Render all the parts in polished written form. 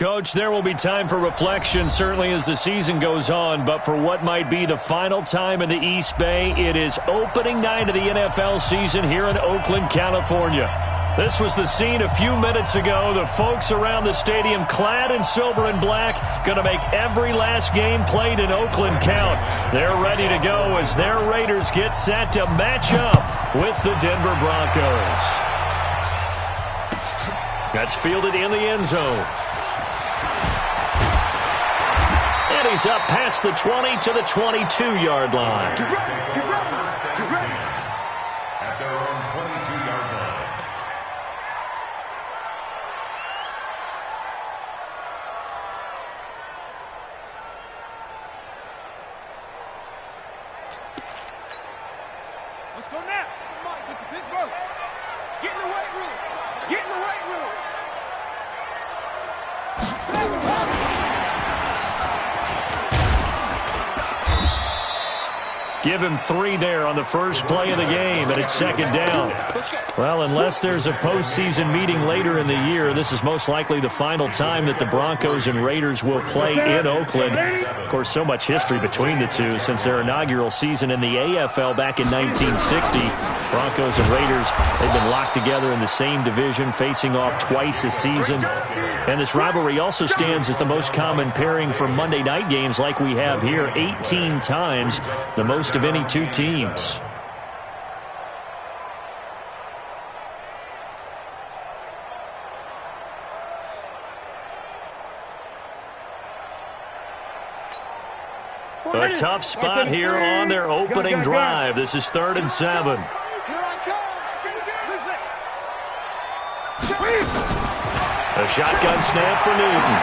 Coach, there will be time for reflection, certainly as the season goes on. But for what might be the final time in the East Bay, it is opening night of the NFL season here in Oakland, California. This was the scene a few minutes ago. The folks around the stadium clad in silver and black going to make every last game played in Oakland count. They're ready to go as their Raiders get set to match up with the Denver Broncos. That's fielded in the end zone. And he's up past the 20 to the 22-yard line. Get ready, get ready, get ready. At their own 22-yard line. Let's go now. Come on, get to Pittsburgh. Get in the weight room. Get in the weight room. Give him 3 there on the first play of the game, and it's second down. Well, unless there's a postseason meeting later in the year, this is most likely the final time that the Broncos and Raiders will play in Oakland. Of course, so much history between the two since their inaugural season in the AFL back in 1960. Broncos and Raiders, they've been locked together in the same division, facing off twice a season. And this rivalry also stands as the most common pairing for Monday night games like we have here, 18 times, the most of any two teams. A tough spot here on their opening drive. This is 3rd and 7. Here I come. A shotgun snap for Newton.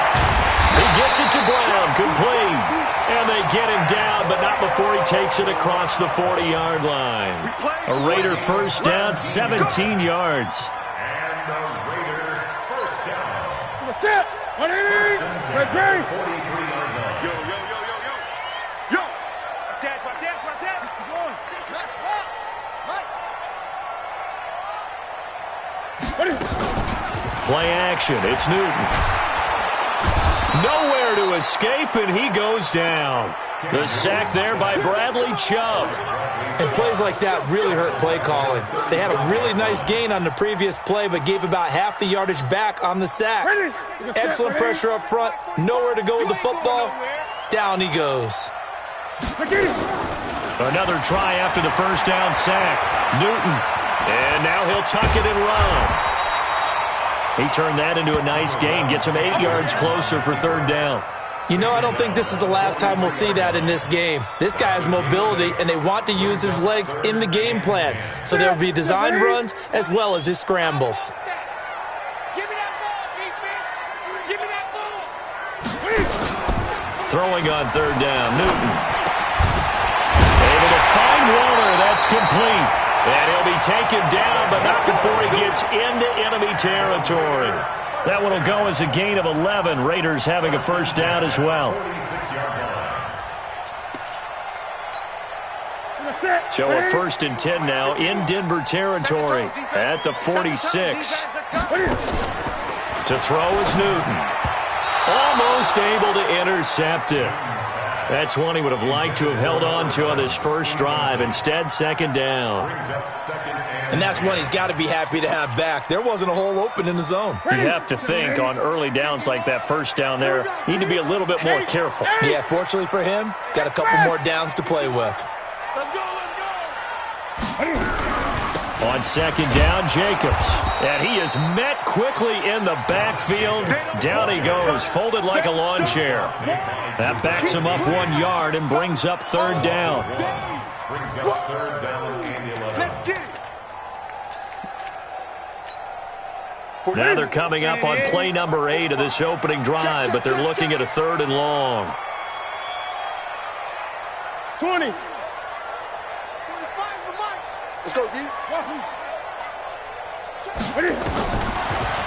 He gets it to Brown, complete. And they get him down, but not before he takes it across the 40-yard line. A Raider first down, 17 yards. And the Raider first down. Step. 43-yard line. Yo, yo, yo, yo, yo. Yo. Watch out, watch out, watch out. Keep going. Max, Mike. Play action. It's Newton. Nowhere to escape, and he goes down. The sack there by Bradley Chubb. And plays like that really hurt play calling. They had a really nice gain on the previous play, but gave about half the yardage back on the sack. Excellent pressure up front. Nowhere to go with the football. Down he goes. Another try after the first down sack. Newton. And now he'll tuck it and run. He turned that into a nice gain. Gets him 8 yards closer for 3rd down. You know, I don't think this is the last time we'll see that in this game. This guy has mobility, and they want to use his legs in the game plan. So there will be designed runs as well as his scrambles. Give me that ball, defense. Give me that ball. Throwing on 3rd down. Newton. Able to find Warner. That's complete. And he'll be taken down, but not before he gets into enemy territory. That one will go as a gain of 11. Raiders having a first down as well. So a 1st and 10 now in Denver territory at the 46. To throw is Newton. Almost able to intercept it. That's one he would have liked to have held on to on this first drive. Instead, 2nd down. And that's one he's got to be happy to have back. There wasn't a hole open in the zone. You have to think on early downs like that first down there, you need to be a little bit more careful. Yeah, fortunately for him, got a couple more downs to play with. Let's go, let's go. On 2nd down, Jacobs. And he is met quickly in the backfield. Down he goes, folded like a lawn chair. That backs him up 1 yard and brings up 3rd down. Brings up 3rd down and 11. Let's get it. Now they're coming up on play number 8 of this opening drive, but they're looking at a 3rd and long. 20. 25 the mic. Let's go, D.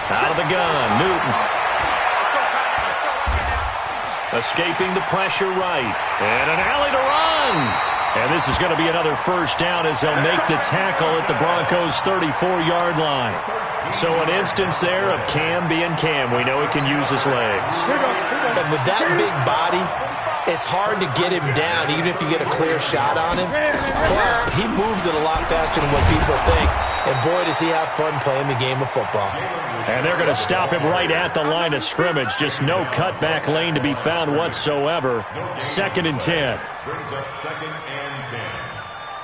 Out of the gun, Newton. Escaping the pressure right. And an alley to run. And this is going to be another first down as they'll make the tackle at the Broncos' 34-yard line. So an instance there of Cam being Cam. We know he can use his legs. And with that big body, it's hard to get him down, even if you get a clear shot on him. Plus, he moves it a lot faster than what people think. And boy, does he have fun playing the game of football. And they're going to stop him right at the line of scrimmage. Just no cutback lane to be found whatsoever. 2nd and 10. Brings up 2nd and 10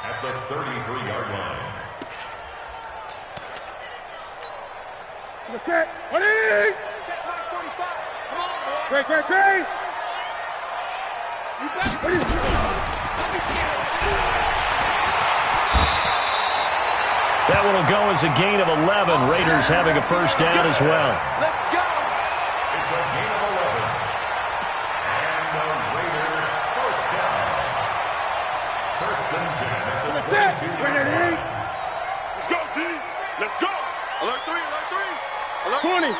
at the 33-yard line. Okay, what is? Great, great, great. That one will go as a gain of 11. Raiders having a first down as well. Let's go. It's a gain of 11. And the Raider first down. 1st and 10 at the 22-yard line. Let's go, T. Let's go. Alert 3, alert 3. Alert 20.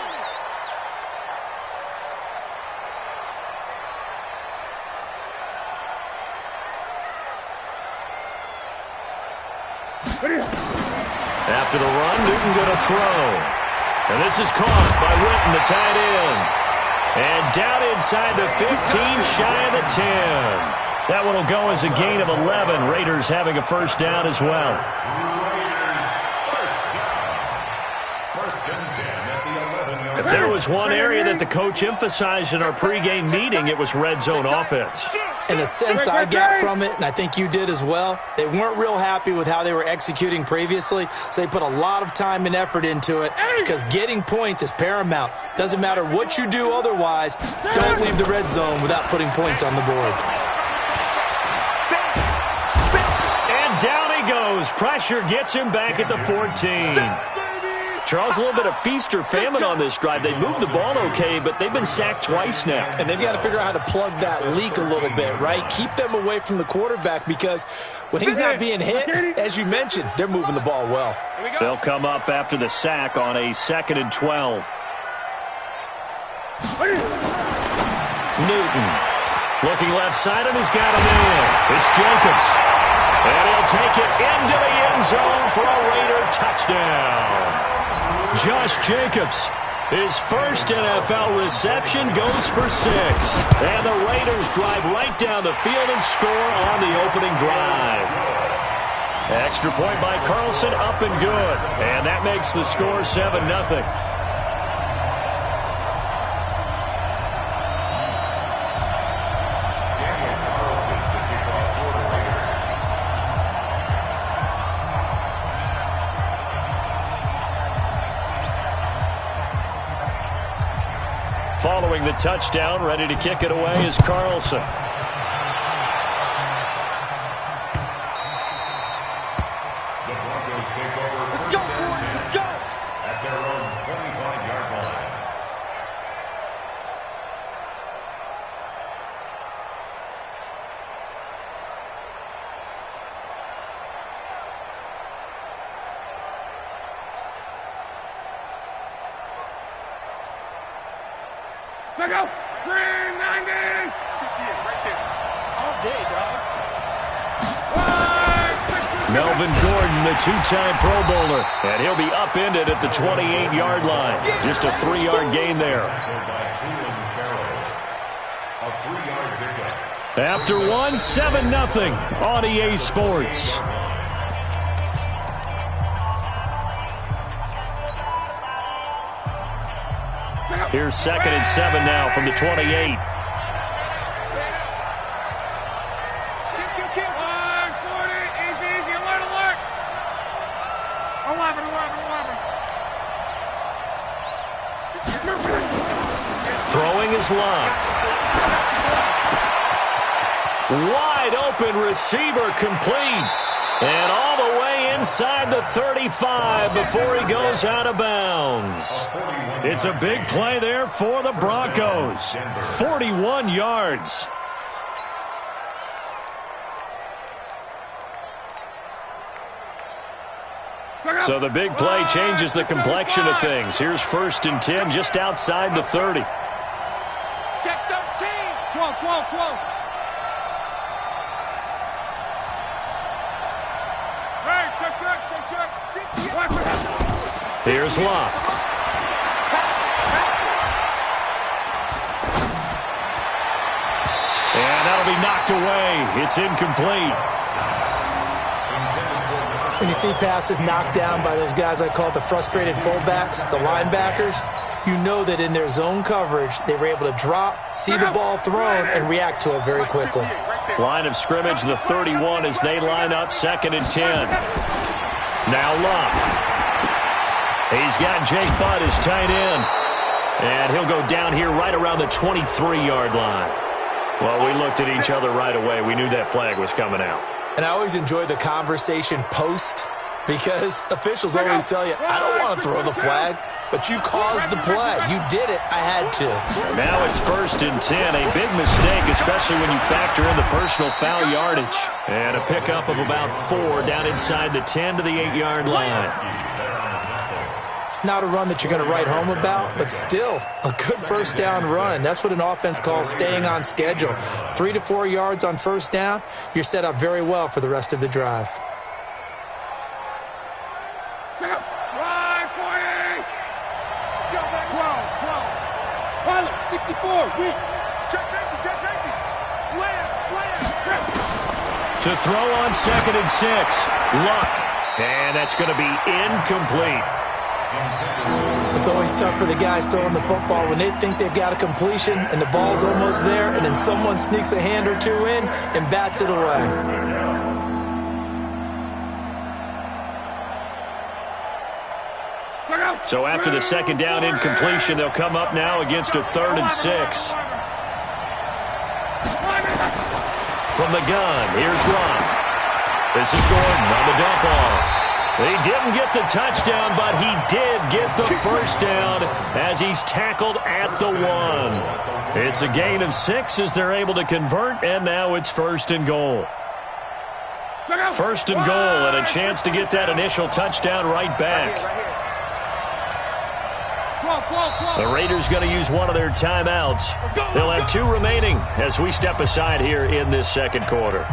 After the run, Newton going to throw. And this is caught by Witten, the tight end. And down inside the 15, shy of the 10. That one will go as a gain of 11. Raiders having a first down as well. If there was one area that the coach emphasized in our pregame meeting, it was red zone offense. And the sense I got from it, and I think you did as well, they weren't real happy with how they were executing previously, so they put a lot of time and effort into it because getting points is paramount. Doesn't matter what you do otherwise, don't leave the red zone without putting points on the board. And down he goes. Pressure gets him back at the 14. Charles, a little bit of feast or famine on this drive. They moved the ball okay, but they've been sacked twice now. And they've got to figure out how to plug that leak a little bit, right? Keep them away from the quarterback because when he's not being hit, as you mentioned, they're moving the ball well. They'll come up after the sack on a 2nd and 12. Newton looking left side, and he's got him in. It's Jacobs. And he'll take it into the end zone for a Raider touchdown. Josh Jacobs, his first NFL reception, goes for 6. And the Raiders drive right down the field and score on the opening drive. Extra point by Carlson, up and good. And that makes the score 7-0. Following the touchdown, ready to kick it away is Carlson. The Broncos take over Let's go, boys. Let's go. at their own 25-yard line. Check out. 390. Right there. All day, dog. Melvin Gordon, the 2-time Pro Bowler. And he'll be upended at the 28-yard line. Just a 3-yard gain there. A 3-yard pickup. After 1, 7-0 on EA Sports. Here's 2nd and 7 now from the 28. Throwing is locked. Wide open receiver complete. And all the way inside the 35 before he goes out of bounds. It's a big play there for the Broncos. 41 yards. So the big play changes the complexion of things. Here's 1st and 10 just outside the 30. Check 13. 12, 12, 12. Here's Here's Locke. And that'll be knocked away. It's incomplete. When you see passes knocked down by those guys I call the frustrated fullbacks, the linebackers, you know that in their zone coverage, they were able to drop, see the ball thrown, and react to it very quickly. Line of scrimmage, the 31, as they line up 2nd and 10. Now Locke. He's got Jake Butt as tight end. And he'll go down here right around the 23-yard line. Well, we looked at each other right away. We knew that flag was coming out. And I always enjoy the conversation post because officials always tell you, I don't want to throw the flag, but you caused the play. You did it. I had to. Now it's 1st and 10. A big mistake, especially when you factor in the personal foul yardage. And a pickup of about 4 down inside the 10 to the 8-yard line. Not a run that you're going to write home about, but still a good first down run. That's what an offense calls staying on schedule. 3 to 4 yards on first down, you're set up very well for the rest of the drive. Drive 40! Jump back. 12. 64. Weak. Check safety. Slam. To throw on 2nd and 6. Luck. And that's going to be incomplete. It's always tough for the guys throwing the football when they think they've got a completion and the ball's almost there, and then someone sneaks a hand or two in and bats it away. So after the 2nd down incompletion, they'll come up now against a 3rd and 6. From the gun, here's Locke. This is Gordon on the dump off. He didn't get the touchdown, but he did get the first down as he's tackled at the 1. It's a gain of 6 as they're able to convert, and now it's 1st and goal. 1st and goal, and a chance to get that initial touchdown right back. The Raiders going to use one of their timeouts. They'll have 2 remaining as we step aside here in this 2nd quarter.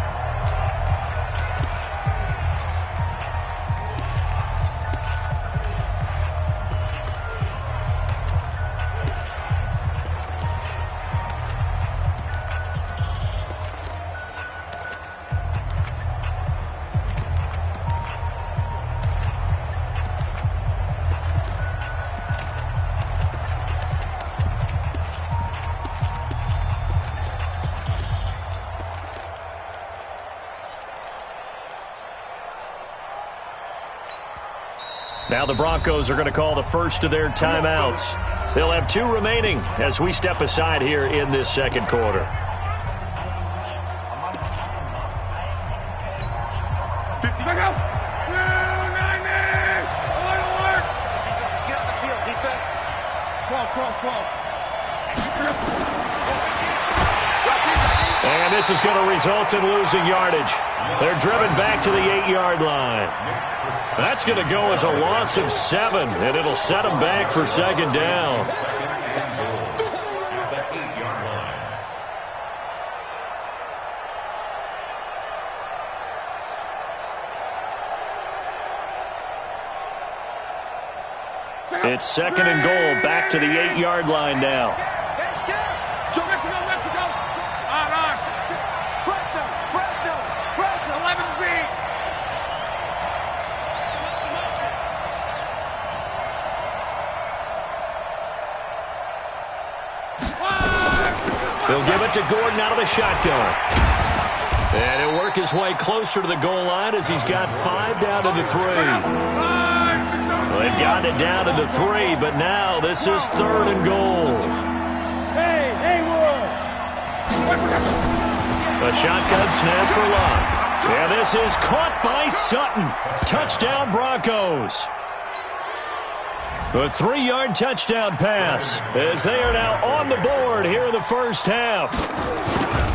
Now the Broncos are going to call the first of their timeouts. They'll have 2 remaining as we step aside here in this 2nd quarter. And this is going to result in losing yardage. They're driven back to the 8-yard line. That's going to go as a loss of 7, and it'll set them back for 2nd down. It's 2nd and goal, back to the 8-yard line now. He'll give it to Gordon out of the shotgun. And he'll work his way closer to the goal line as he's got 5 down to the 3. Well, they've gotten it down to the 3, but now this is 3rd and goal. Hey, Haywood! A shotgun snap for Locke. And this is caught by Sutton. Touchdown Broncos. A 3-yard touchdown pass as they are now on the board here in the first half.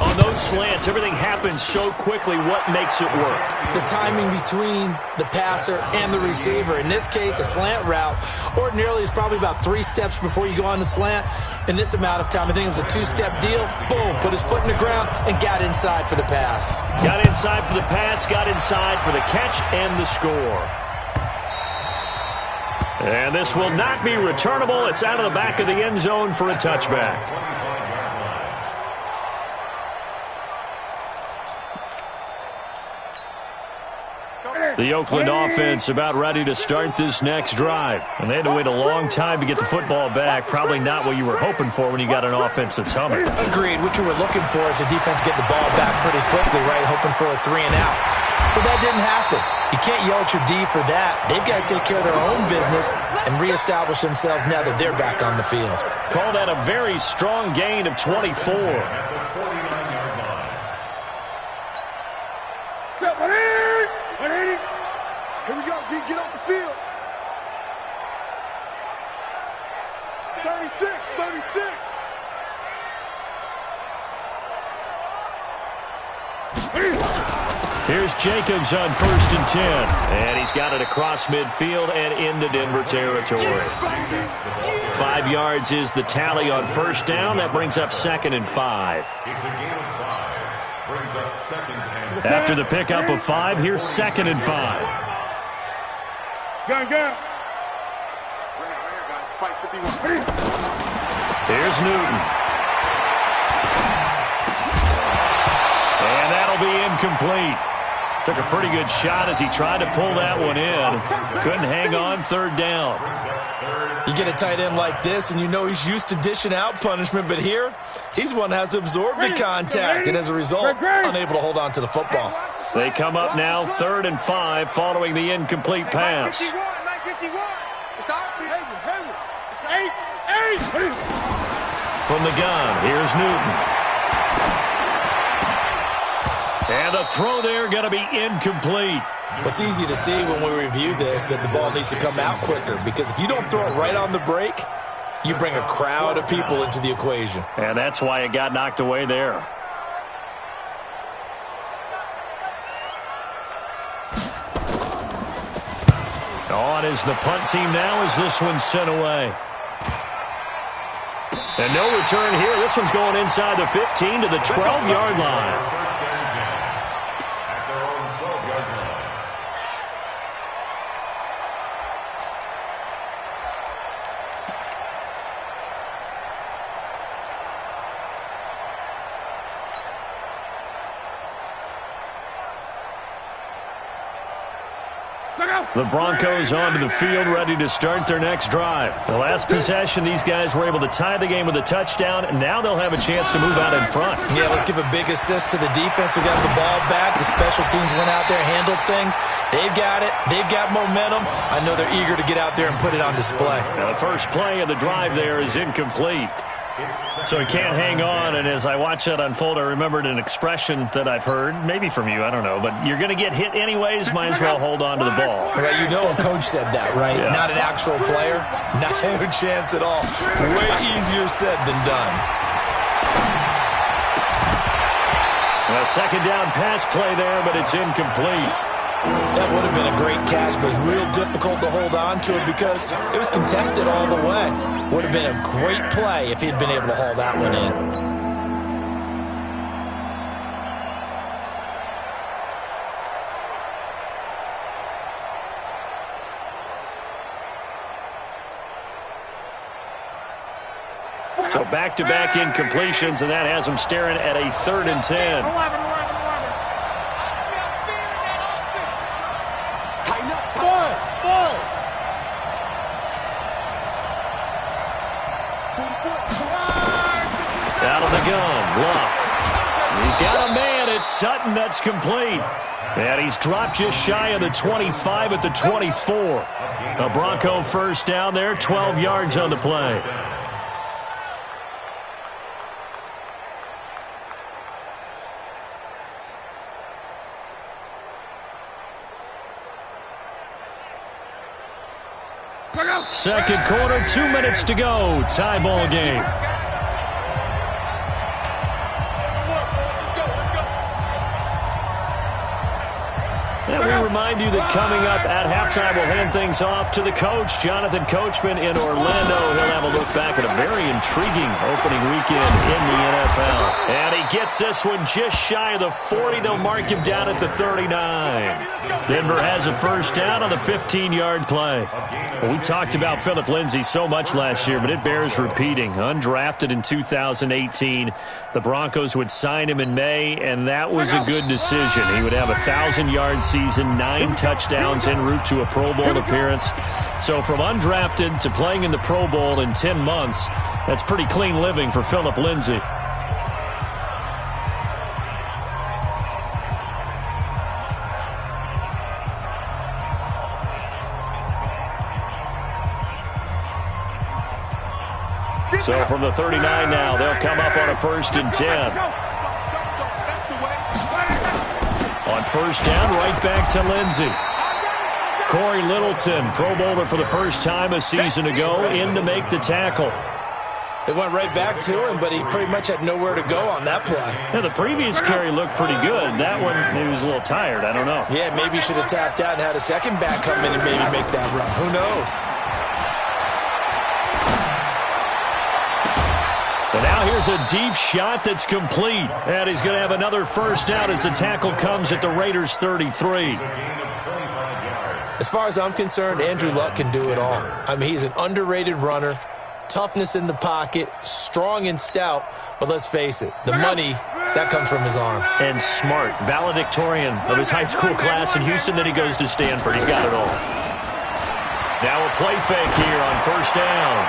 On those slants, everything happens so quickly. What makes it work? The timing between the passer and the receiver. In this case, a slant route ordinarily is probably about 3 steps before you go on the slant. In this amount of time, I think it was a 2-step deal. Boom, put his foot in the ground and got inside for the pass. Got inside for the pass, got inside for the catch and the score. And this will not be returnable. It's out of the back of the end zone for a touchback. The Oakland offense about ready to start this next drive. And they had to wait a long time to get the football back. Probably not what you were hoping for when you got an offense that's humming. Agreed. What you were looking for is the defense get the ball back pretty quickly, right? Hoping for a 3-and-out. So that didn't happen. You can't yell at your D for that. They've got to take care of their own business and reestablish themselves now that they're back on the field. Call that a very strong gain of 24. Here we go, D. Get off the field. 36, 36. Here's Jacobs on 1st and 10. And he's got it across midfield and into Denver territory. 5 yards is the tally on 1st down. That brings up 2nd and 5. It's a gain of 5. Brings up 2nd and 5. After the pickup of 5, here's 2nd and 5. Gun. Here's Newton. And that'll be incomplete. Took a pretty good shot as he tried to pull that one in. Couldn't hang on 3rd down. You get a tight end like this, and you know he's used to dishing out punishment, but here, he's the one that has to absorb the contact, and as a result, unable to hold on to the football. They come up now 3rd and 5 following the incomplete pass. From the gun, here's Newton. And the throw there going to be incomplete. It's easy to see when we review this that the ball needs to come out quicker, because if you don't throw it right on the break, you bring a crowd of people into the equation. And that's why it got knocked away there. On is the punt team now as this one's sent away. And no return here. This one's going inside the 15 to the 12-yard line. The Broncos onto the field, ready to start their next drive. The last possession, these guys were able to tie the game with a touchdown, and now they'll have a chance to move out in front. Yeah, let's give a big assist to the defense who got the ball back. The special teams went out there, handled things. They've got it. They've got momentum. I know they're eager to get out there and put it on display. Now the first play of the drive there is incomplete. So he can't hang on, and as I watch that unfold, I remembered an expression that I've heard, maybe from you, I don't know, but you're going to get hit anyways, might as well hold on to the ball. Right, you know a coach said that, right? Yeah. Not an actual player. Not a chance at all. Way easier said than done. A second down pass play there, but it's incomplete. That would have been a great catch, but it's real difficult to hold on to it because it was contested all the way. Would have been a great play if he'd been able to haul that one in. So back-to-back incompletions, and that has them staring at a 3rd and 10. Out of the gun, Luck. He's got a man. It's Sutton. That's complete. And he's dropped just shy of the 25 at the 24. A Bronco first down there, 12 yards on the play. Second quarter, 2 minutes to go. Tie ball game. And we remind you that coming up at halftime, we'll hand things off to the coach, Jonathan Coachman in Orlando. He'll have a look back at a very intriguing opening weekend in the NFL. And he gets this one just shy of the 40. They'll mark him down at the 39. Denver has a first down on the 15-yard play. Well, we talked about Phillip Lindsay so much last year, but it bears repeating. Undrafted in 2018. The Broncos would sign him in May, and that was a good decision. He would have a 1,000-yard season, 9 touchdowns en route to a Pro Bowl appearance. So from undrafted to playing in the Pro Bowl in 10 months, that's pretty clean living for Phillip Lindsay. So from the 39 now, they'll come up on a 1st and 10. On first down, right back to Lindsay. Corey Littleton, Pro Bowler for the first time a season ago, in to make the tackle. They went right back to him, but he pretty much had nowhere to go on that play. Yeah, the previous carry looked pretty good. That one, maybe he was a little tired. I don't know. Yeah, maybe he should have tapped out and had a second back come in and maybe make that run. Who knows? And now here's a deep shot that's complete. And he's going to have another first down as the tackle comes at the Raiders' 33. As far as I'm concerned, Andrew Luck can do it all. I mean, he's an underrated runner, toughness in the pocket, strong and stout, but let's face it, the money, that comes from his arm. And smart, valedictorian of his high school class in Houston, then he goes to Stanford. He's got it all. Now a play fake here on first down.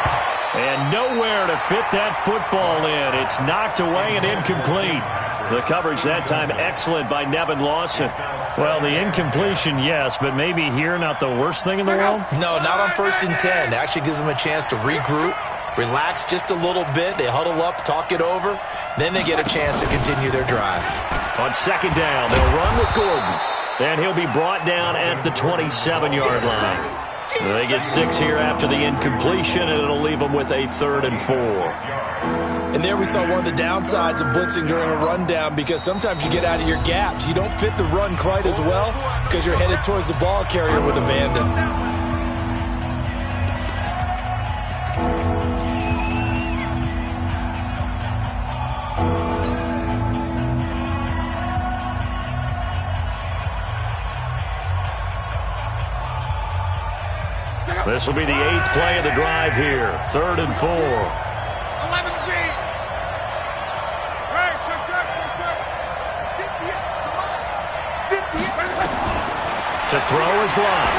And nowhere to fit that football in. It's knocked away and incomplete. The coverage that time excellent by Nevin Lawson. Well, the incompletion, yes, but maybe here not the worst thing in the world? No, not on 1st and 10. It actually gives them a chance to regroup, relax just a little bit. They huddle up, talk it over. Then they get a chance to continue their drive. On 2nd down, they'll run with Gordon. And he'll be brought down at the 27-yard line. They get 6 here after the incompletion, and it'll leave them with a 3rd and 4. And there we saw one of the downsides of blitzing during a rundown, because sometimes you get out of your gaps. You don't fit the run quite as well because you're headed towards the ball carrier with abandon. This will be the 8th play of the drive here. 3rd and 4. 11G. Right, to throw is Lott.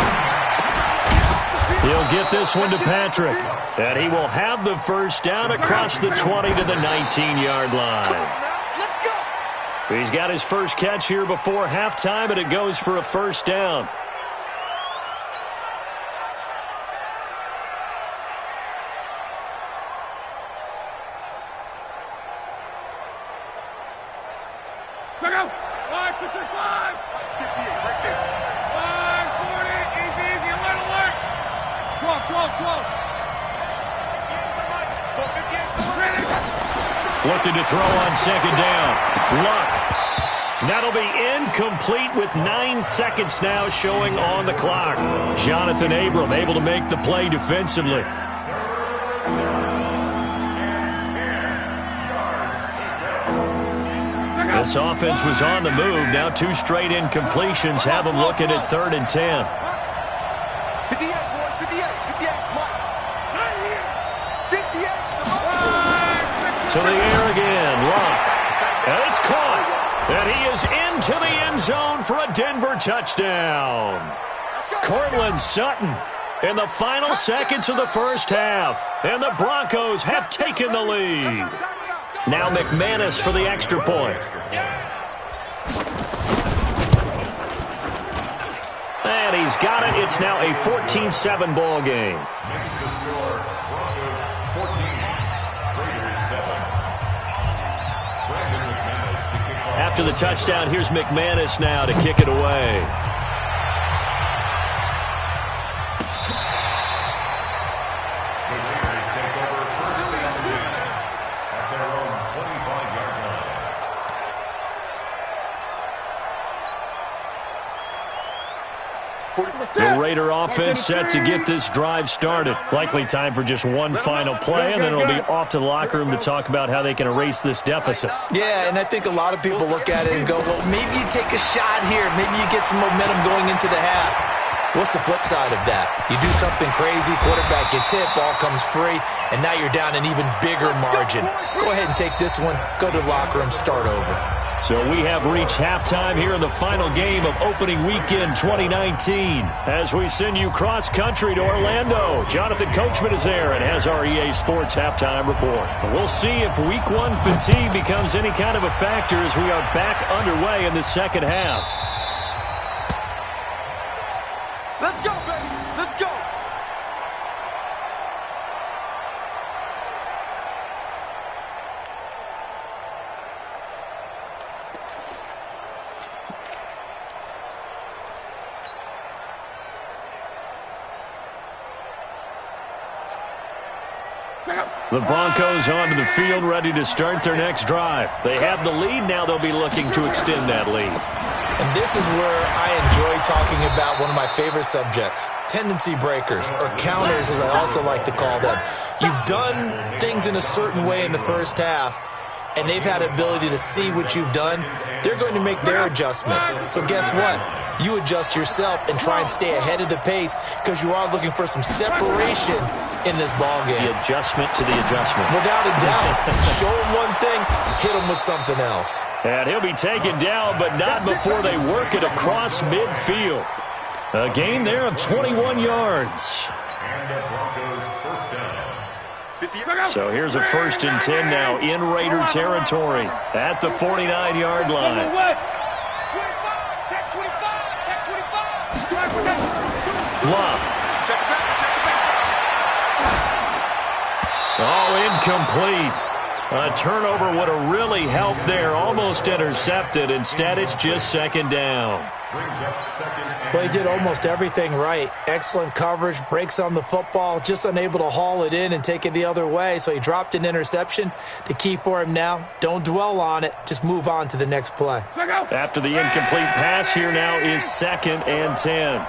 He'll get this one to Patrick. And he will have the first down across the 20 to the 19-yard line. He's got his first catch here before halftime, and it goes for a first down. Looking to throw on 2nd down. Luck. That'll be incomplete with 9 seconds now showing on the clock. Jonathan Abram able to make the play defensively. This offense was on the move. Now 2 straight incompletions have them looking at 3rd and 10. 58, boys, 58, 58, come on. 58, to the air again, Luck. And it's caught. And he is into the end zone for a Denver touchdown. Courtland Sutton in the final seconds of the first half. And the Broncos have taken the lead. Now McManus for the extra point. And he's got it. It's now a 14-7 ball game. After the touchdown, here's McManus now to kick it away. The Raiders take over 1st and 10 at their own 25-yard line. The Raider offense set to get this drive started. Likely time for just one final play, and then it'll be off to the locker room to talk about how they can erase this deficit. Yeah, and I think a lot of people look at it and go, well, maybe you take a shot here. Maybe you get some momentum going into the half. What's the flip side of that? You do something crazy, quarterback gets hit, ball comes free, and now you're down an even bigger margin. Go ahead and take this one, go to the locker room, start over. So we have reached halftime here in the final game of opening weekend 2019. As we send you cross-country to Orlando, Jonathan Coachman is there and has our EA Sports halftime report. We'll see if week one fatigue becomes any kind of a factor as we are back underway in the second half. Let's go, baby. Let's go. The Broncos onto the field, ready to start their next drive. They have the lead. Now they'll be looking to extend that lead. And this is where I enjoy talking about one of my favorite subjects, tendency breakers, or counters as I also like to call them. You've done things in a certain way in the first half, and they've had the ability to see what you've done. They're going to make their adjustments. So guess what? You adjust yourself and try and stay ahead of the pace because you are looking for some separation in this ballgame. The adjustment to the adjustment. Without a doubt. Show him one thing, hit him with something else. And he'll be taken down, but not before they work it across midfield. A gain there of 21 yards. And the Broncos first down. So here's a 1st and 10 now in Raider territory at the 49-yard line. Check 25. Check 25. Love. Oh, incomplete. A turnover would have really helped there. Almost intercepted. Instead, it's just 2nd down. Brings up 2nd and Well, he did almost everything right. Excellent coverage, breaks on the football, just unable to haul it in and take it the other way. So he dropped an interception. The key for him now, don't dwell on it. Just move on to the next play. After the incomplete pass, here now is 2nd and 10.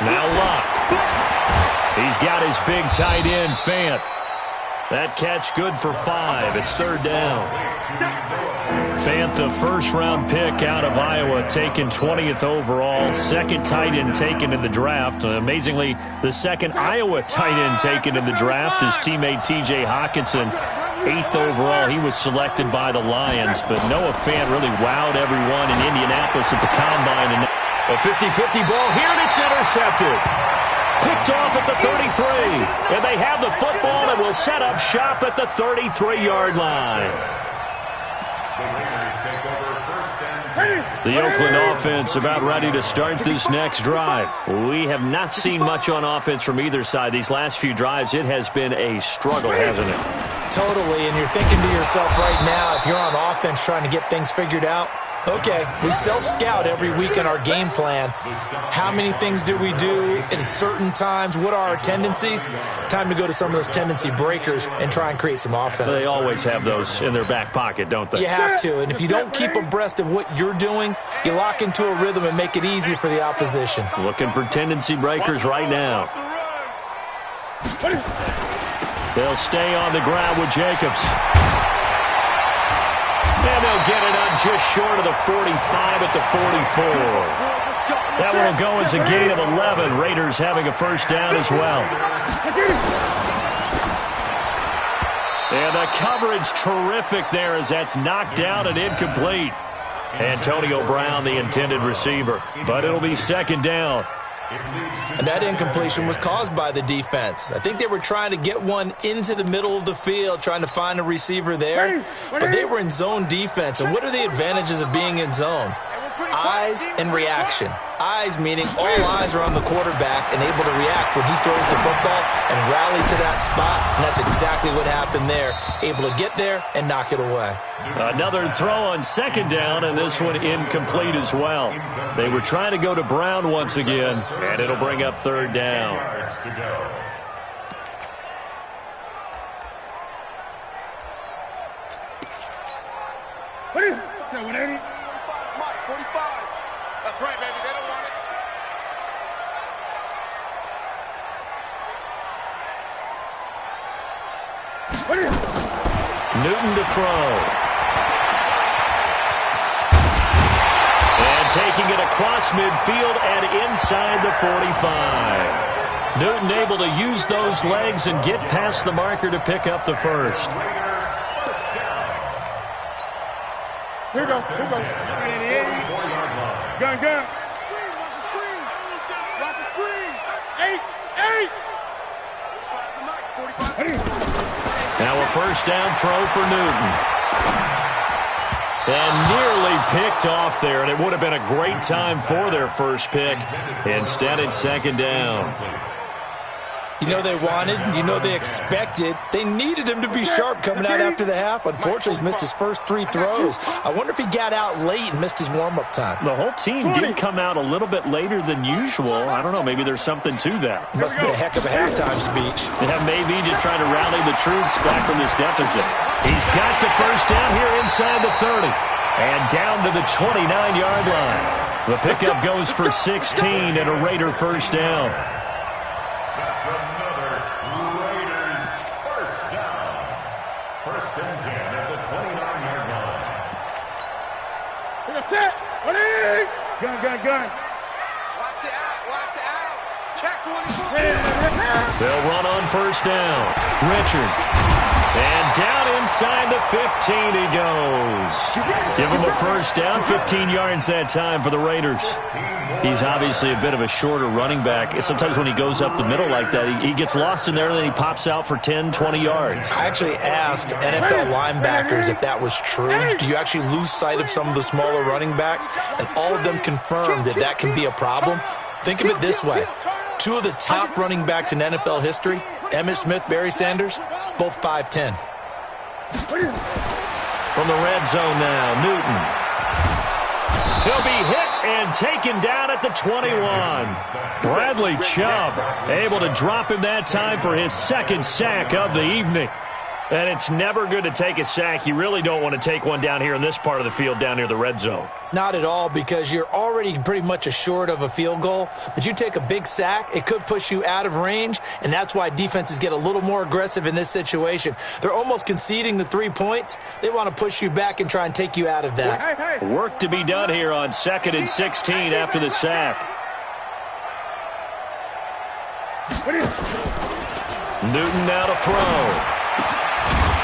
Now Locke. He's got his big tight end, Fant. That catch good for 5. It's 3rd down. Fant, the first-round pick out of Iowa, taken 20th overall. 2nd tight end taken in the draft. Amazingly, the 2nd Iowa tight end taken in the draft is teammate T.J. Hockenson. 8th overall, he was selected by the Lions. But Noah Fant really wowed everyone in Indianapolis at the Combine. And a 50-50 ball here, and it's intercepted. Picked off at the 33. And they have the football and will set up shop at the 33-yard line. the Raiders take over 1st and 10. The Oakland offense about ready to start this next drive. We have not seen much on offense from either side. These last few drives, it has been a struggle, hasn't it? Totally, and you're thinking to yourself right now, if you're on offense trying to get things figured out, okay, we self-scout every week in our game plan. How many things do we do at certain times? What are our tendencies? Time to go to some of those tendency breakers and try and create some offense. They always have those in their back pocket, don't they? You have to, and if you don't keep abreast of what you're doing, you lock into a rhythm and make it easy for the opposition. Looking for tendency breakers right now. They'll stay on the ground with Jacobs. And they'll get it up just short of the 45 at the 44. That will go as a gain of 11. Raiders having a 1st down as well. And the coverage terrific there as that's knocked down and incomplete. Antonio Brown, the intended receiver. But it'll be 2nd down. And that incompletion was caused by the defense. I think they were trying to get one into the middle of the field, trying to find a receiver there. But they were in zone defense. And what are the advantages of being in zone? Eyes and reaction. Eyes meaning all eyes are on the quarterback and able to react when he throws the football and rally to that spot. And that's exactly what happened there. Able to get there and knock it away. Another throw on 2nd down, and this one incomplete as well. They were trying to go to Brown once again, and it'll bring up 3rd down. Yards to go. Mike, 45. That's right, baby. They don't want it. Newton to throw. And taking it across midfield and inside the 45. Newton able to use those legs and get past the marker to pick up the first. Here we go. Gun. Watch the screen. 8. Now a first down throw for Newton. And nearly picked off there, and it would have been a great time for their first pick. Instead, it's second down. You know they wanted, you know they expected. They needed him to be sharp coming out after the half. Unfortunately, he's missed his first 3 throws. I wonder if he got out late and missed his warm-up time. The whole team did come out a little bit later than usual. I don't know, maybe there's something to that. Must have been a heck of a halftime speech. Yeah, maybe just trying to rally the troops back from this deficit. He's got the first down here inside the 30. And down to the 29-yard line. The pickup goes for 16 and a Raider first down. That's another Raiders first down. First and 10 at the 29-yard line. That's it. Gun. Watch the out. Check 24. They'll run on first down. Richard. And down inside the 15 he goes. Give him a first down, 15 yards that time for the Raiders. He's obviously a bit of a shorter running back. Sometimes when he goes up the middle like that, he gets lost in there and then he pops out for 10, 20 yards. I actually asked NFL linebackers if that was true. Do you actually lose sight of some of the smaller running backs? And all of them confirmed that that can be a problem. Think of it this way. 2 of the top running backs in NFL history, Emmitt Smith, Barry Sanders, both 5'10". From the red zone now, Newton. He'll be hit and taken down at the 21. Bradley Chubb able to drop him that time for his second sack of the evening. And it's never good to take a sack. You really don't want to take one down here in this part of the field down near the red zone. Not at all, because you're already pretty much assured of a field goal. But you take a big sack, it could push you out of range, and that's why defenses get a little more aggressive in this situation. They're almost conceding the 3 points. They want to push you back and try and take you out of that. Work to be done here on 2nd and 16 after the sack. Newton now to throw.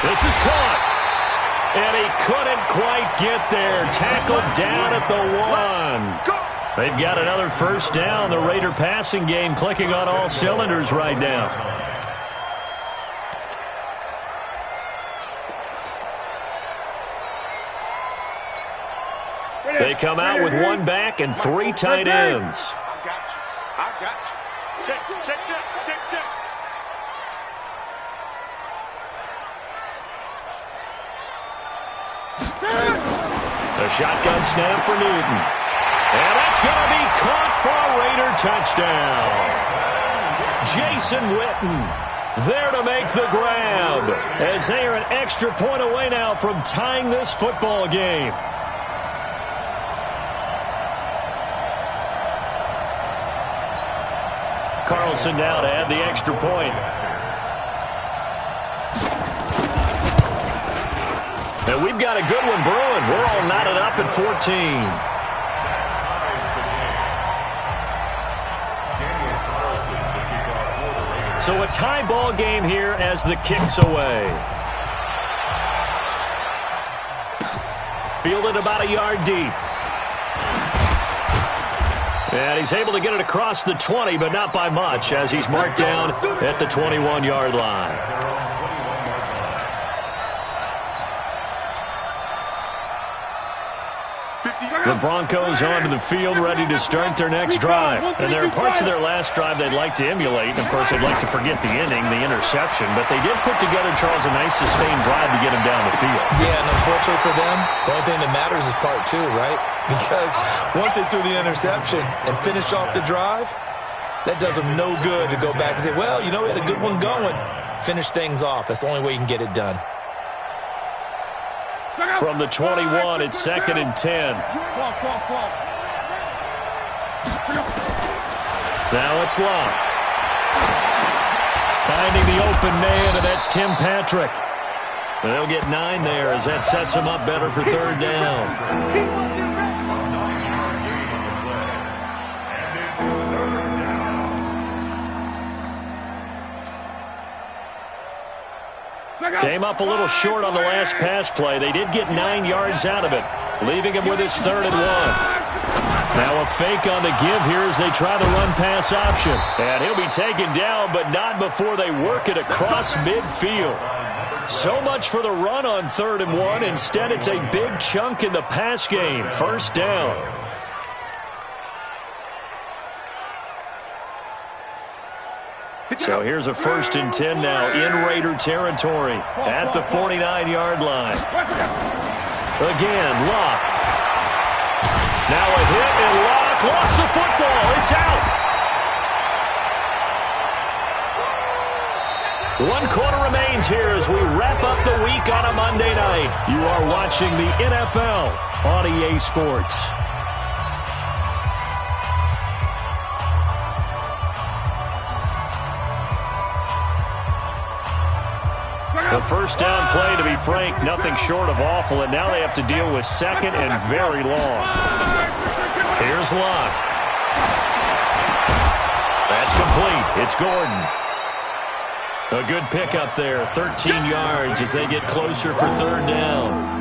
This is caught. And he couldn't quite get there. Tackled down at the 1. They've got another first down. The Raider passing game clicking on all cylinders right now. They come out with 1 back and 3 tight ends. I got you. Check. The shotgun snap for Newton. And that's going to be caught for a Raider touchdown. Jason Witten there to make the grab, as they are an extra point away now from tying this football game. Carlson now to add the extra point. And we've got a good one brewing. We're all knotted up at 14. So a tie ball game here as the kick's away. Fielded about a yard deep. And he's able to get it across the 20, but not by much, as he's marked down at the 21-yard line. The Broncos onto the field, ready to start their next drive. And there are parts of their last drive they'd like to emulate. And, of course, they'd like to forget the inning, the interception. But they did put together, Charles, a nice sustained drive to get him down the field. Yeah, and unfortunately for them, the only thing that matters is part 2, right? Because once they threw the interception and finished off the drive, that does them no good to go back and say, well, you know, we had a good one going. Finish things off. That's the only way you can get it done. From the 21, it's 2nd and 10. Now it's Locke. Finding the open man, and that's Tim Patrick. They'll get 9 there as that sets them up better for third down. Came up a little short on the last pass play. They did get 9 yards out of it, leaving him with his 3rd and 1. Now a fake on the give here as they try the run-pass option. And he'll be taken down, but not before they work it across midfield. So much for the run on 3rd and 1. Instead, it's a big chunk in the pass game. 1st down. So here's a 1st and 10 now in Raider territory at the 49-yard line. Again, Locke. Now a hit, and Locke lost the football. It's out. 1 quarter remains here as we wrap up the week on a Monday night. You are watching the NFL on EA Sports. The 1st down play, to be frank, nothing short of awful, and now they have to deal with 2nd and very long. Here's Locke. That's complete. It's Gordon. A good pickup there, 13 yards as they get closer for 3rd down.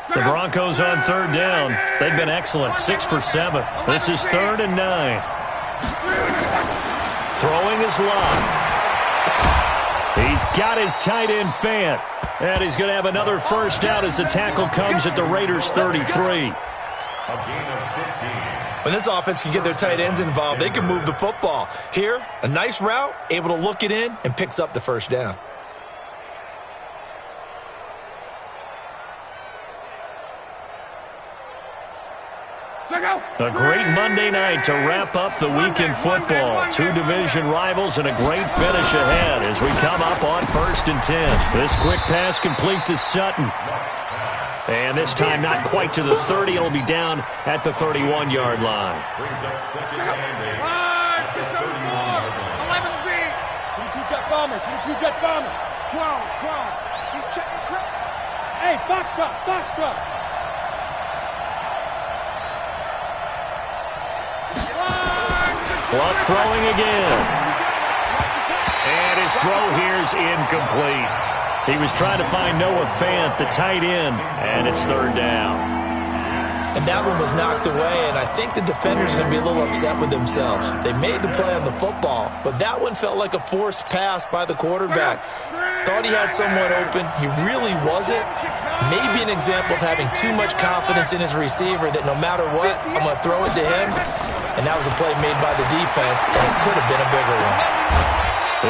The Broncos on 3rd down. They've been excellent, 6 for 7. This is 3rd and 9. Throwing is Locke. He's got his tight end Fant. And he's going to have another 1st down as the tackle comes at the Raiders' 33. When this offense can get their tight ends involved, they can move the football. Here, a nice route, able to look it in, and picks up the 1st down. A great Monday night to wrap up the week in football. 2 division rivals and a great finish ahead as we come up on 1st and 10. This quick pass complete to Sutton. And this time not quite to the 30. It'll be down at the 31-yard line. Brings up 2nd and 8. 11 speed. 22 jet bombers. 22 jet bombers. 12. He's checking crap. Hey, box truck. Locke throwing again. And his throw here's incomplete. He was trying to find Noah Fant, the tight end, and it's 3rd down. And that one was knocked away, and I think the defenders are going to be a little upset with themselves. They made the play on the football, but that one felt like a forced pass by the quarterback. Thought he had someone open. He really wasn't. Maybe an example of having too much confidence in his receiver that no matter what, I'm going to throw it to him. And that was a play made by the defense, and it could have been a bigger one.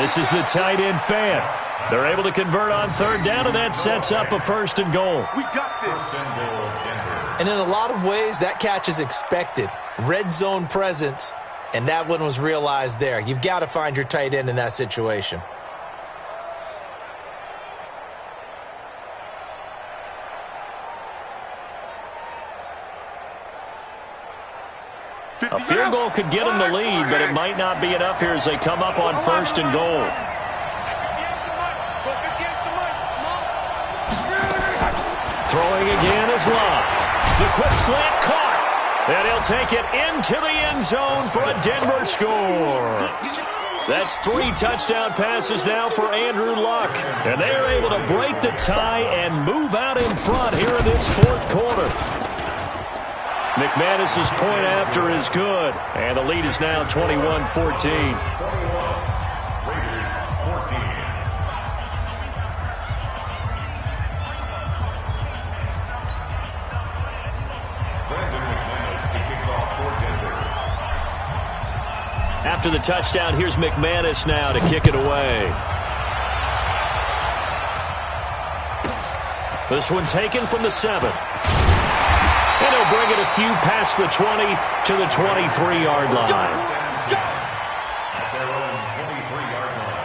This is the tight end Fant. They're able to convert on 3rd down, and that sets up a 1st and goal. We got this. And in a lot of ways, that catch is expected. Red zone presence, and that one was realized there. You've got to find your tight end in that situation. A field goal could get them the lead, but it might not be enough here as they come up on 1st and goal. Throwing again is Locke. The quick slant caught. And he'll take it into the end zone for a Denver score. That's 3 touchdown passes now for Andrew Luck. And they are able to break the tie and move out in front here in this 4th quarter. McManus's point after is good. And the lead is now 21-14. After the touchdown, here's McManus now to kick it away. This one taken from the 7. they'll bring it a few past the 20 to the 23-yard line. At their own 23-yard line.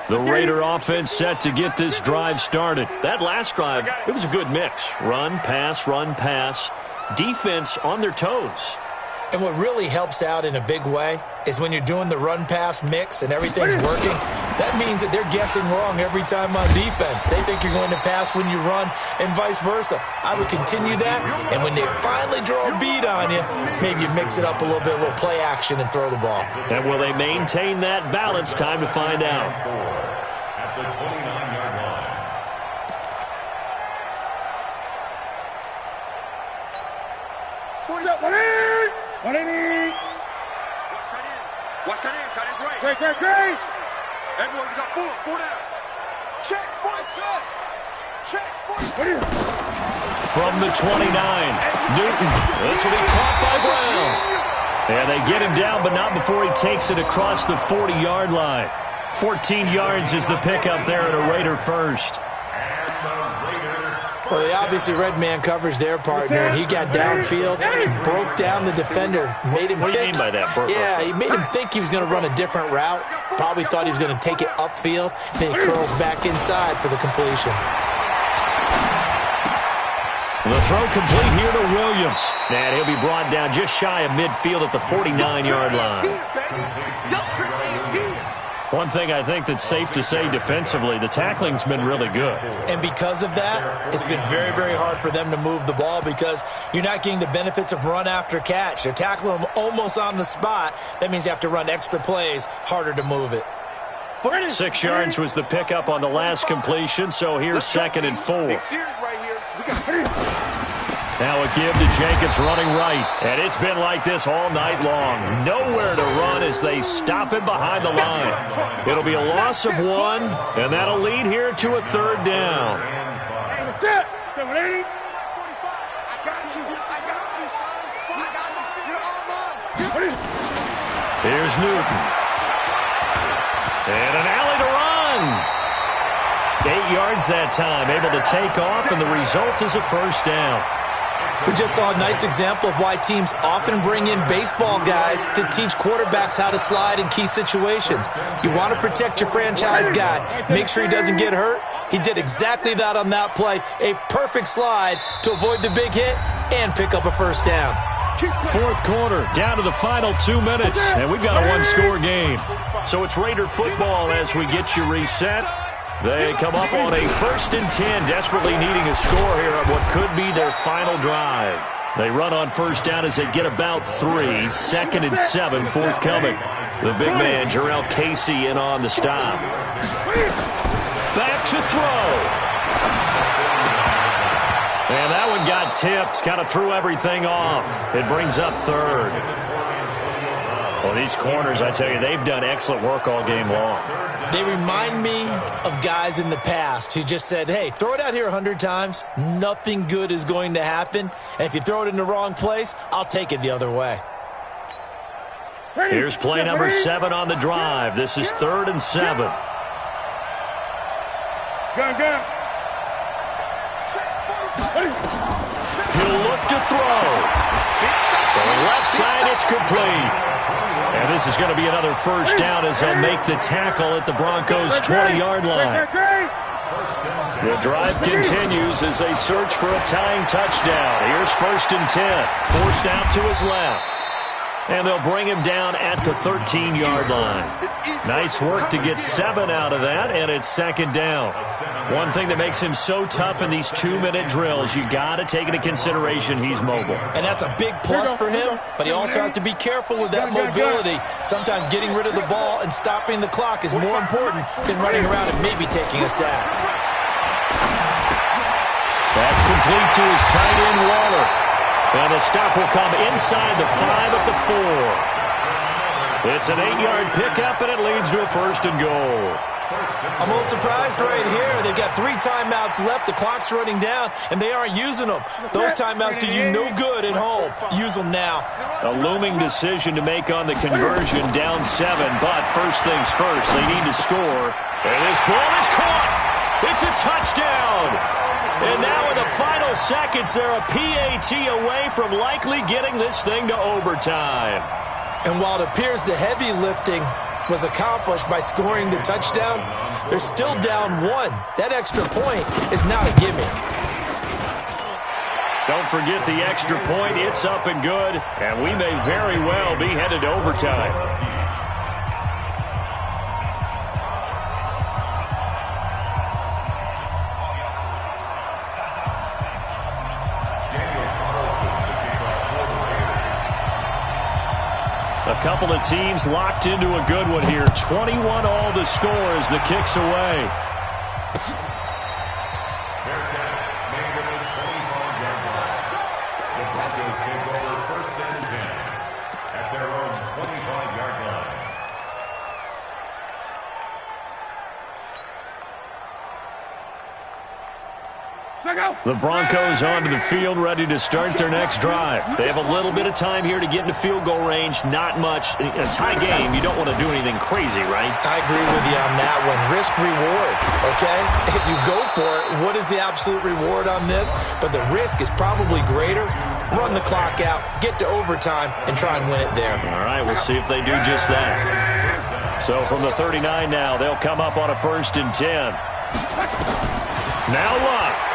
The Raider offense set to get this drive started. That last drive, it was a good mix. Run, pass, defense on their toes. And what really helps out in a big way is when you're doing the run-pass mix and everything's working, that means that they're guessing wrong every time on defense. They think you're going to pass when you run and vice versa. I would continue that, and when they finally draw a beat on you, maybe you mix it up a little bit, a little play action, and throw the ball. And will they maintain that balance? Time to find out. At the 29-yard line. Watch that in, tight end's right. Great. Everyone, you got four down. Check, From the 29, Newton. This will be caught by Brown. And they get him down, but not before he takes it across the 40-yard line. 14 yards is the pickup there at a Raider first. Well, they obviously read man coverage their partner, and he got downfield, broke down the defender, made him think. What do you mean by that, Burt? Yeah, he made him think he was going to run a different route. Probably thought he was going to take it upfield. Then he curls back inside for the completion. The throw complete here to Williams. And he'll be brought down just shy of midfield at the 49-yard line. One thing I think that's safe to say defensively, the tackling's been really good. And because of that, it's been very, very hard for them to move the ball because you're not getting the benefits of run after catch. They're tackling them almost on the spot. That means you have to run extra plays, harder to move it. 6 yards was the pickup on the last completion, so here's 2nd and 4. Now a give to Jacobs running right. And it's been like this all night long. Nowhere to run as they stop him behind the line. It'll be a loss of 1, and that'll lead here to a 3rd down. Here's Newton. And an alley to run. 8 yards that time, able to take off, and the result is a 1st down. We just saw a nice example of why teams often bring in baseball guys to teach quarterbacks how to slide in key situations. You want to protect your franchise guy. Make sure he doesn't get hurt. He did exactly that on that play. A perfect slide to avoid the big hit and pick up a 1st down. 4th quarter, down to the final 2 minutes, and we've got a 1-score game. So it's Raider football as we get you reset. They come up on a 1st and 10, desperately needing a score here on what could be their final drive. They run on 1st down as they get about 3. 2nd and 7 forthcoming. The big man, Jarrell Casey, in on the stop. Back to throw. And that one got tipped, kind of threw everything off. It brings up 3rd. Well, these corners, I tell you, they've done excellent work all game long. They remind me of guys in the past who just said, hey, throw it out here 100 times. Nothing good is going to happen. And if you throw it in the wrong place, I'll take it the other way. Here's play number 7 on the drive. This is 3rd and 7. Go. He'll look to throw. From the left side, it's complete. And this is going to be another 1st down as they'll make the tackle at the Broncos' 20-yard line. The drive continues as they search for a tying touchdown. Here's 1st and 10. Forced out to his left. And they'll bring him down at the 13-yard line. Nice work to get 7 out of that, and it's 2nd down. One thing that makes him so tough in these 2-minute drills, you got to take into consideration he's mobile. And that's a big plus for him, but he also has to be careful with that mobility. Sometimes getting rid of the ball and stopping the clock is more important than running around and maybe taking a sack. That's complete to his tight end, Waller. And the stop will come inside the 5 at the 4. It's an 8-yard pickup, and it leads to a 1st and goal. I'm a little surprised right here. They've got 3 timeouts left. The clock's running down, and they aren't using them. Those timeouts do you no good at home. Use them now. A looming decision to make on the conversion, down 7. But first things first, they need to score. And this ball is caught. It's a touchdown. And now in the final seconds, they're a PAT away from likely getting this thing to overtime. And while it appears the heavy lifting was accomplished by scoring the touchdown, they're still down 1. That extra point is not a gimme. Don't forget the extra point. It's up and good, and we may very well be headed to overtime. A couple of teams locked into a good one here. 21 all the score as the kick's away. Fair catch made at the 25-yard line. The Broncos take over first and 10 at their own 25-yard line. The Broncos onto the field, ready to start their next drive. They have a little bit of time here to get into field goal range. Not much. In a tie game, you don't want to do anything crazy, right? I agree with you on that one. Risk reward, okay? If you go for it, what is the absolute reward on this? But the risk is probably greater. Run the clock out, get to overtime, and try and win it there. All right, we'll see if they do just that. So from the 39 now, they'll come up on a 1st and 10. Now Luck.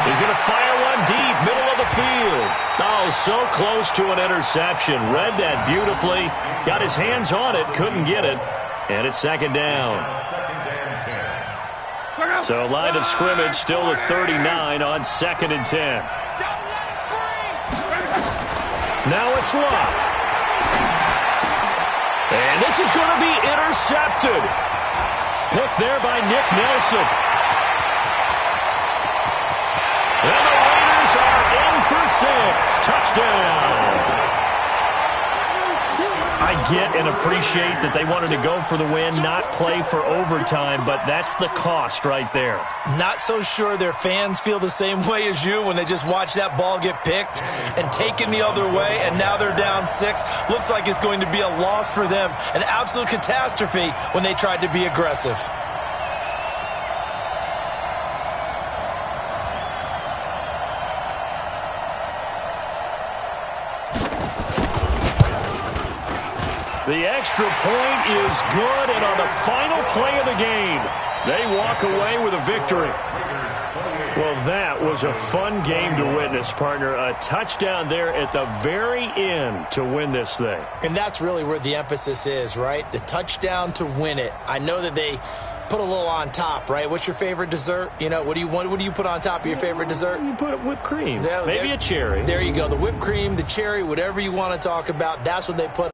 He's going to fire one deep, middle of the field. Oh, so close to an interception. Read that beautifully. Got his hands on it, couldn't get it. And it's 2nd down. So line of scrimmage still at 39 on 2nd and 10. Now it's Luck. And this is going to be intercepted. Picked there by Nick Nelson. And the Raiders are in for 6. Touchdown. I get and appreciate that they wanted to go for the win, not play for overtime, but that's the cost right there. Not so sure their fans feel the same way as you when they just watch that ball get picked and taken the other way, and now they're down 6. Looks like it's going to be a loss for them, an absolute catastrophe when they tried to be aggressive. The extra point is good, and on the final play of the game, they walk away with a victory. Well, that was a fun game to witness, partner. A touchdown there at the very end to win this thing. And that's really where the emphasis is, right? The touchdown to win it. I know that they put a little on top, right? What's your favorite dessert? You know, what do you put on top of your favorite dessert? You put whipped cream, maybe a cherry. There you go. The whipped cream, the cherry, whatever you want to talk about, that's what they put